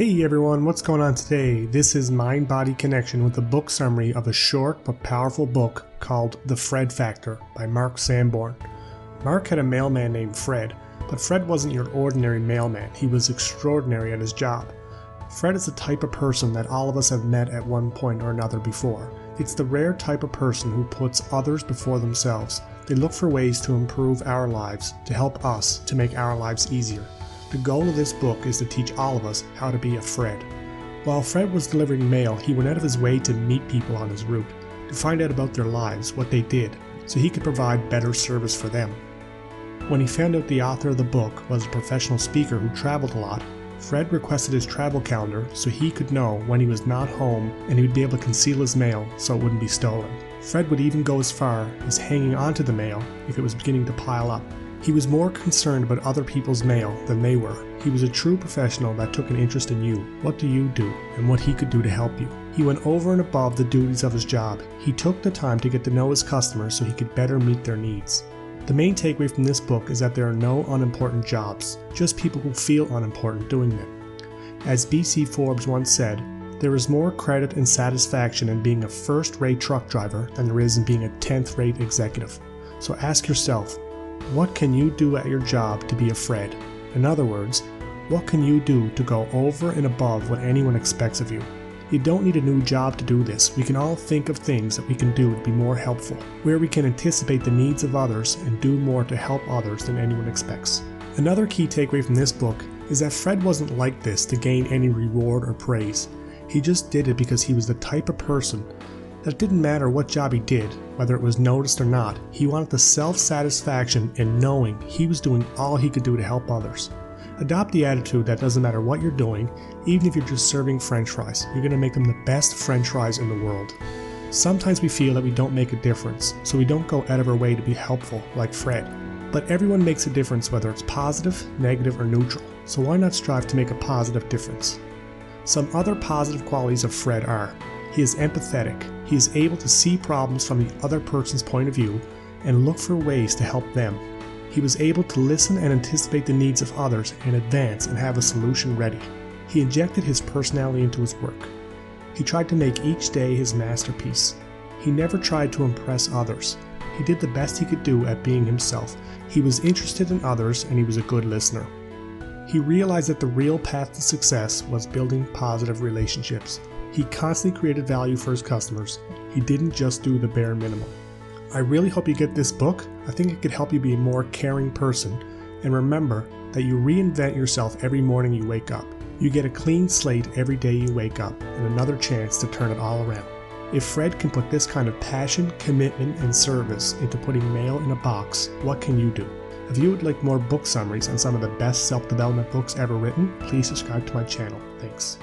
Hey everyone, what's going on today? This is Mind-Body Connection with a book summary of a short but powerful book called The Fred Factor by Mark Sanborn. Mark had a mailman named Fred, but Fred wasn't your ordinary mailman. He was extraordinary at his job. Fred is the type of person that all of us have met at one point or another before. It's the rare type of person who puts others before themselves. They look for ways to improve our lives, to help us, to make our lives easier. The goal of this book is to teach all of us how to be a Fred. While Fred was delivering mail, he went out of his way to meet people on his route, to find out about their lives, what they did, so he could provide better service for them. When he found out the author of the book was a professional speaker who traveled a lot, Fred requested his travel calendar so he could know when he was not home and he would be able to conceal his mail so it wouldn't be stolen. Fred would even go as far as hanging onto the mail if it was beginning to pile up. He was more concerned about other people's mail than they were. He was a true professional that took an interest in you. What do you do? And what he could do to help you. He went over and above the duties of his job. He took the time to get to know his customers so he could better meet their needs. The main takeaway from this book is that there are no unimportant jobs, just people who feel unimportant doing them. As B.C. Forbes once said, there is more credit and satisfaction in being a first-rate truck driver than there is in being a 10th-rate executive. So ask yourself, what can you do at your job to be a Fred? In other words, what can you do to go over and above what anyone expects of you? You don't need a new job to do this. We can all think of things that we can do to be more helpful, where we can anticipate the needs of others and do more to help others than anyone expects. Another key takeaway from this book is that Fred wasn't like this to gain any reward or praise. He just did it because he was the type of person that it didn't matter what job he did, whether it was noticed or not. He wanted the self-satisfaction in knowing he was doing all he could do to help others. Adopt the attitude that doesn't matter what you're doing, even if you're just serving French fries, you're going to make them the best French fries in the world. Sometimes we feel that we don't make a difference, so we don't go out of our way to be helpful like Fred. But everyone makes a difference, whether it's positive, negative, or neutral, so why not strive to make a positive difference? Some other positive qualities of Fred are: he is empathetic. He is able to see problems from the other person's point of view and look for ways to help them. He was able to listen and anticipate the needs of others in advance and have a solution ready. He injected his personality into his work. He tried to make each day his masterpiece. He never tried to impress others. He did the best he could do at being himself. He was interested in others and he was a good listener. He realized that the real path to success was building positive relationships. He constantly created value for his customers. He didn't just do the bare minimum. I really hope you get this book. I think it could help you be a more caring person. And remember that you reinvent yourself every morning you wake up. You get a clean slate every day you wake up and another chance to turn it all around. If Fred can put this kind of passion, commitment, and service into putting mail in a box, what can you do? If you would like more book summaries on some of the best self-development books ever written, please subscribe to my channel. Thanks.